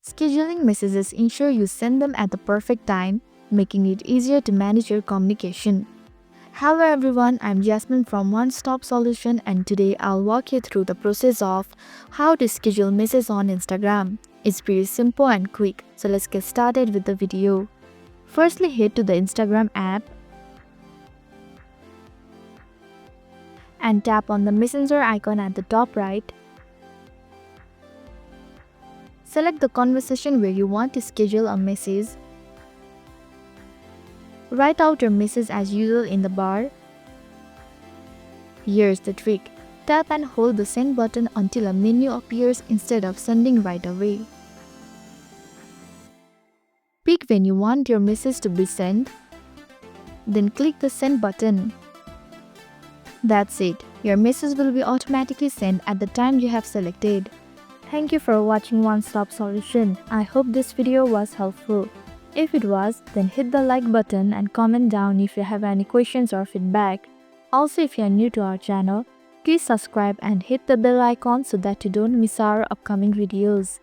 Scheduling messages ensure you send them at the perfect time, making it easier to manage your communication. Hello everyone, I'm Jasmine from One Stop Solution, and today I'll walk you through the process of how to schedule messages on Instagram. It's pretty simple and quick, so let's get started with the video. Firstly, head to the Instagram app and tap on the messenger icon at the top right. Select the conversation where you want to schedule a message. Write out your message as usual in the bar. Here's the trick. Tap and hold the send button until a menu appears instead of sending right away. Pick when you want your message to be sent. Then click the send button. That's it. Your message will be automatically sent at the time you have selected. Thank you for watching One Stop Solution. I hope this video was helpful. If it was, then hit the like button and comment down if you have any questions or feedback. Also, if you are new to our channel, please subscribe and hit the bell icon so that you don't miss our upcoming videos.